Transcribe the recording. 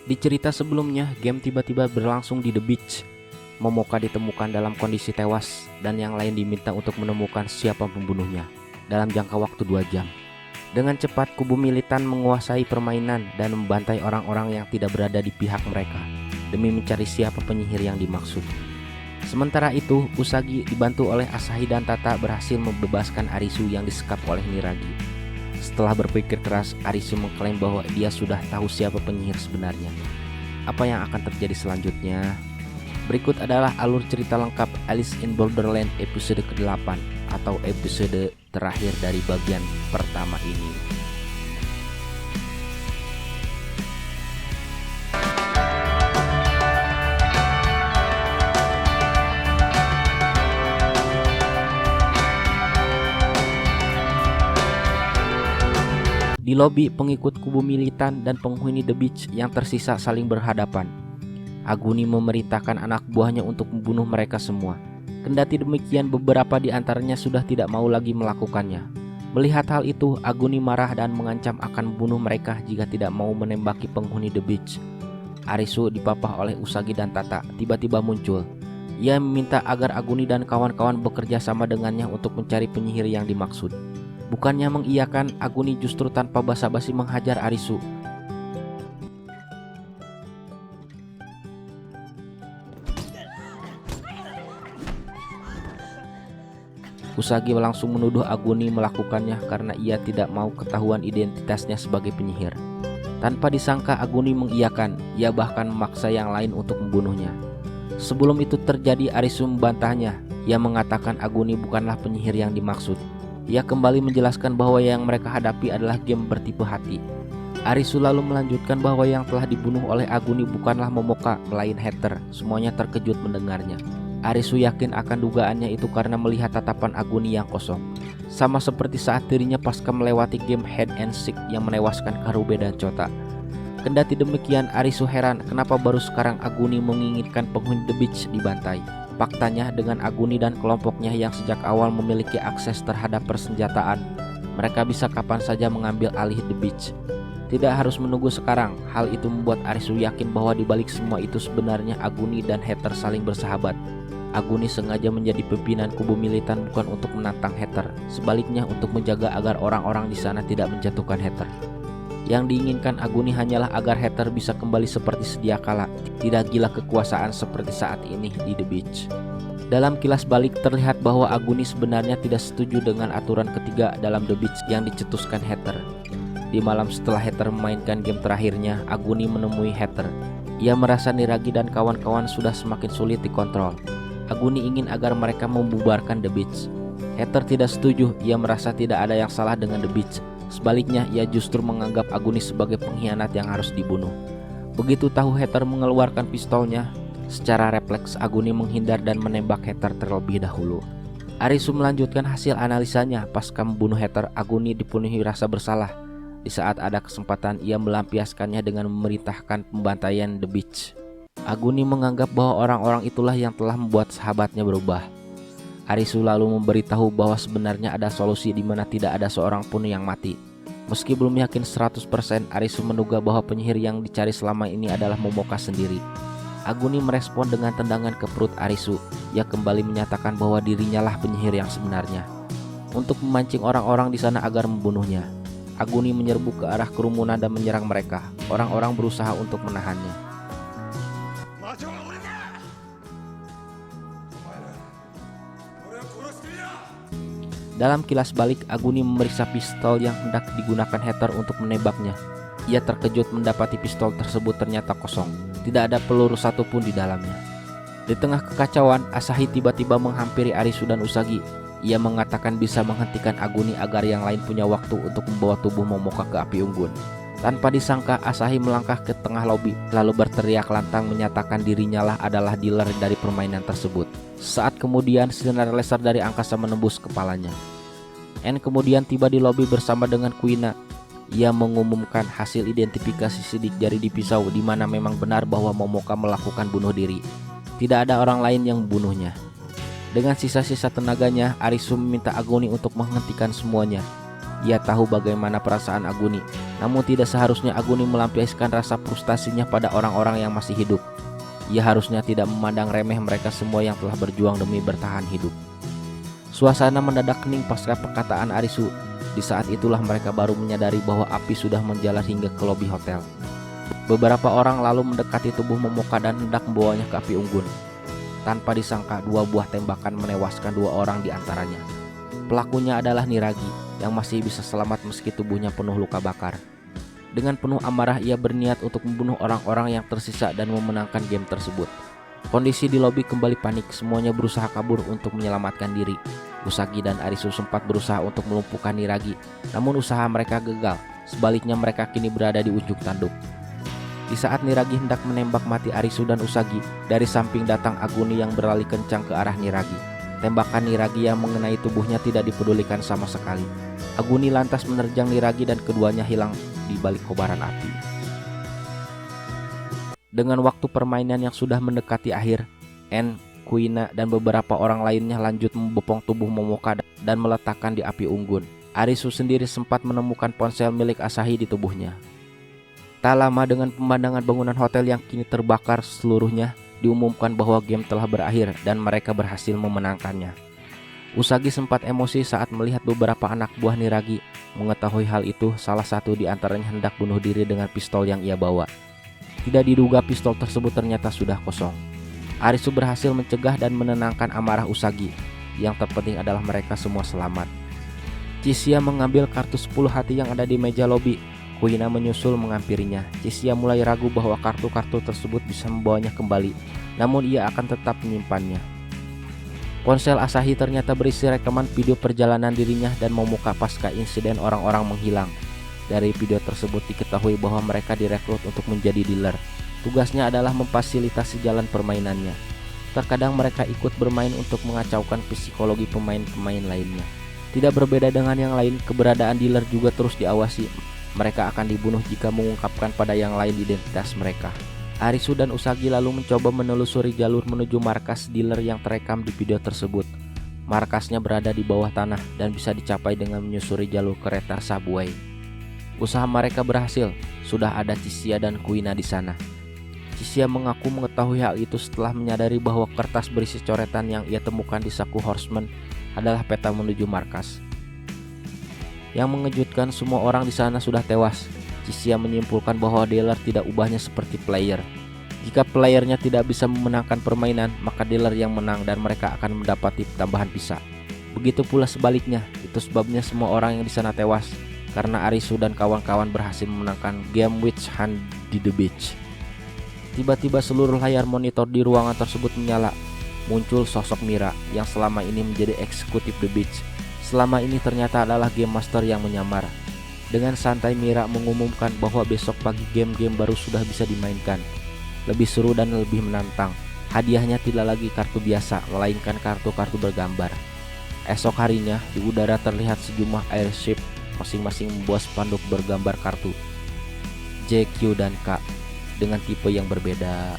Di cerita sebelumnya, game tiba-tiba berlangsung di The Beach. Momoka ditemukan dalam kondisi tewas dan yang lain diminta untuk menemukan siapa pembunuhnya dalam jangka waktu 2 jam. Dengan cepat, kubu militan menguasai permainan dan membantai orang-orang yang tidak berada di pihak mereka demi mencari siapa penyihir yang dimaksud. Sementara itu, Usagi dibantu oleh Asahi dan Tata berhasil membebaskan Arisu yang disekap oleh Niragi. Setelah berpikir keras, Arisu mengklaim bahwa dia sudah tahu siapa penyihir sebenarnya. Apa yang akan terjadi selanjutnya? Berikut adalah alur cerita lengkap Alice in Borderland episode ke-8 atau episode terakhir dari bagian pertama ini. Di lobi, pengikut kubu militan dan penghuni The Beach yang tersisa saling berhadapan. Aguni memerintahkan anak buahnya untuk membunuh mereka semua. Kendati demikian, beberapa di antaranya sudah tidak mau lagi melakukannya. Melihat hal itu, Aguni marah dan mengancam akan membunuh mereka jika tidak mau menembaki penghuni The Beach. Arisu dipapah oleh Usagi dan Tata tiba-tiba muncul. Ia meminta agar Aguni dan kawan-kawan bekerja sama dengannya untuk mencari penyihir yang dimaksud. Bukannya mengiyakan, Aguni justru tanpa basa-basi menghajar Arisu. Usagi langsung menuduh Aguni melakukannya karena ia tidak mau ketahuan identitasnya sebagai penyihir. Tanpa disangka, Aguni mengiyakan, ia bahkan memaksa yang lain untuk membunuhnya. Sebelum itu terjadi, Arisu membantahnya. Ia mengatakan Aguni bukanlah penyihir yang dimaksud. Ia kembali menjelaskan bahwa yang mereka hadapi adalah game bertipe hati. Arisu lalu melanjutkan bahwa yang telah dibunuh oleh Aguni bukanlah Momoka, melainkan Heather. Semuanya terkejut mendengarnya. Arisu yakin akan dugaannya itu karena melihat tatapan Aguni yang kosong. Sama seperti saat dirinya pasca melewati game Hide and Seek yang menewaskan Karube dan Chota. Kendati demikian, Arisu heran kenapa baru sekarang Aguni menginginkan penghuni The Beach dibantai. Faktanya, dengan Aguni dan kelompoknya yang sejak awal memiliki akses terhadap persenjataan, mereka bisa kapan saja mengambil alih The Beach. Tidak harus menunggu sekarang. Hal itu membuat Arisu yakin bahwa di balik semua itu sebenarnya Aguni dan Heather saling bersahabat. Aguni sengaja menjadi pimpinan kubu militan bukan untuk menantang Heather, sebaliknya untuk menjaga agar orang-orang di sana tidak menjatuhkan Heather. Yang diinginkan Aguni hanyalah agar Heather bisa kembali seperti sedia kala, tidak gila kekuasaan seperti saat ini di The Beach. Dalam kilas balik terlihat bahwa Aguni sebenarnya tidak setuju dengan aturan ketiga dalam The Beach yang dicetuskan Heather. Di malam setelah Heather memainkan game terakhirnya, Aguni menemui Heather. Ia merasa Niragi dan kawan-kawan sudah semakin sulit dikontrol. Aguni ingin agar mereka membubarkan The Beach. Heather tidak setuju, ia merasa tidak ada yang salah dengan The Beach. Sebaliknya, ia justru menganggap Aguni sebagai pengkhianat yang harus dibunuh. Begitu tahu Heather mengeluarkan pistolnya, secara refleks Aguni menghindar dan menembak Heather terlebih dahulu. Arisu melanjutkan hasil analisanya. Pasca membunuh Heather, Aguni dipenuhi rasa bersalah. Di saat ada kesempatan, ia melampiaskannya dengan memerintahkan pembantaian The Beach. Aguni menganggap bahwa orang-orang itulah yang telah membuat sahabatnya berubah. Arisu lalu memberitahu bahwa sebenarnya ada solusi di mana tidak ada seorang pun yang mati. Meski belum yakin 100%, Arisu menduga bahwa penyihir yang dicari selama ini adalah Momoka sendiri. Aguni merespon dengan tendangan ke perut Arisu. Ia kembali menyatakan bahwa dirinya lah penyihir yang sebenarnya. Untuk memancing orang-orang di sana agar membunuhnya, Aguni menyerbu ke arah kerumunan dan menyerang mereka. Orang-orang berusaha untuk menahannya. Dalam kilas balik, Aguni memeriksa pistol yang hendak digunakan Heather untuk menembaknya. Ia terkejut mendapati pistol tersebut ternyata kosong. Tidak ada peluru satupun di dalamnya. Di tengah kekacauan, Asahi tiba-tiba menghampiri Arisu dan Usagi. Ia mengatakan bisa menghentikan Aguni agar yang lain punya waktu untuk membawa tubuh Momoka ke api unggun. Tanpa disangka, Asahi melangkah ke tengah lobi, lalu berteriak lantang menyatakan dirinya lah adalah dealer dari permainan tersebut. Saat kemudian, sinar laser dari angkasa menembus kepalanya. N kemudian tiba di lobi bersama dengan Kuina. Ia mengumumkan hasil identifikasi sidik jari di pisau, di mana memang benar bahwa Momoka melakukan bunuh diri. Tidak ada orang lain yang membunuhnya. Dengan sisa-sisa tenaganya, Arisu meminta Aguni untuk menghentikan semuanya. Ia tahu bagaimana perasaan Aguni, namun tidak seharusnya Aguni melampiaskan rasa frustasinya pada orang-orang yang masih hidup. Ia harusnya tidak memandang remeh mereka semua yang telah berjuang demi bertahan hidup. Suasana mendadak hening pasca perkataan Arisu. Di saat itulah mereka baru menyadari bahwa api sudah menjalar hingga ke lobi hotel. Beberapa orang lalu mendekati tubuh Momoka dan hendak membawanya ke api unggun. Tanpa disangka, 2 buah tembakan menewaskan 2 orang di antaranya. Pelakunya adalah Niragi yang masih bisa selamat meski tubuhnya penuh luka bakar. Dengan penuh amarah, ia berniat untuk membunuh orang-orang yang tersisa dan memenangkan game tersebut. Kondisi di lobi kembali panik, semuanya berusaha kabur untuk menyelamatkan diri. Usagi dan Arisu sempat berusaha untuk melumpuhkan Niragi, namun usaha mereka gagal. Sebaliknya mereka kini berada di ujung tanduk. Di saat Niragi hendak menembak mati Arisu dan Usagi, dari samping datang Aguni yang berlari kencang ke arah Niragi. Tembakan Niragi yang mengenai tubuhnya tidak dipedulikan sama sekali. Aguni lantas menerjang Niragi dan keduanya hilang di balik kobaran api. Dengan waktu permainan yang sudah mendekati akhir, En, Kuina, dan beberapa orang lainnya lanjut membopong tubuh Momoka dan meletakkan di api unggun. Arisu sendiri sempat menemukan ponsel milik Asahi di tubuhnya. Tak lama dengan pemandangan bangunan hotel yang kini terbakar seluruhnya, diumumkan bahwa game telah berakhir dan mereka berhasil memenangkannya. Usagi sempat emosi saat melihat beberapa anak buah Niragi. Mengetahui hal itu, salah satu di antaranya hendak bunuh diri dengan pistol yang ia bawa. Tidak diduga pistol tersebut ternyata sudah kosong. Arisu berhasil mencegah dan menenangkan amarah Usagi. Yang terpenting adalah mereka semua selamat. Chishia mengambil kartu 10 hati yang ada di meja lobi. Kuina menyusul mengampirinya. Chishia mulai ragu bahwa kartu-kartu tersebut bisa membawanya kembali, namun ia akan tetap menyimpannya. Ponsel Asahi ternyata berisi rekaman video perjalanan dirinya dan Momoka pasca insiden orang-orang menghilang. Dari video tersebut diketahui bahwa mereka direkrut untuk menjadi dealer. Tugasnya adalah memfasilitasi jalan permainannya. Terkadang mereka ikut bermain untuk mengacaukan psikologi pemain-pemain lainnya. Tidak berbeda dengan yang lain, keberadaan dealer juga terus diawasi. Mereka akan dibunuh jika mengungkapkan pada yang lain identitas mereka. Arisu dan Usagi lalu mencoba menelusuri jalur menuju markas dealer yang terekam di video tersebut. Markasnya berada di bawah tanah dan bisa dicapai dengan menyusuri jalur kereta subway. Usaha mereka berhasil, sudah ada Chishia dan Kuina di sana. Chishia mengaku mengetahui hal itu setelah menyadari bahwa kertas berisi coretan yang ia temukan di saku Horseman adalah peta menuju markas. Yang mengejutkan, semua orang di sana sudah tewas. Chishia menyimpulkan bahwa dealer tidak ubahnya seperti player. Jika playernya tidak bisa memenangkan permainan, maka dealer yang menang dan mereka akan mendapati tambahan visa. Begitu pula sebaliknya, itu sebabnya semua orang yang di sana tewas karena Arisu dan kawan-kawan berhasil memenangkan game Witch Hunt di The Beach. Tiba-tiba seluruh layar monitor di ruangan tersebut menyala. Muncul sosok Mira yang selama ini menjadi eksekutif The Beach. Selama ini ternyata adalah game master yang menyamar. Dengan santai Mira mengumumkan bahwa besok pagi game-game baru sudah bisa dimainkan. Lebih seru dan lebih menantang. Hadiahnya tidak lagi kartu biasa, melainkan kartu-kartu bergambar. Esok harinya di udara terlihat sejumlah airship masing-masing membawa spanduk bergambar kartu J, Q, dan K dengan tipe yang berbeda.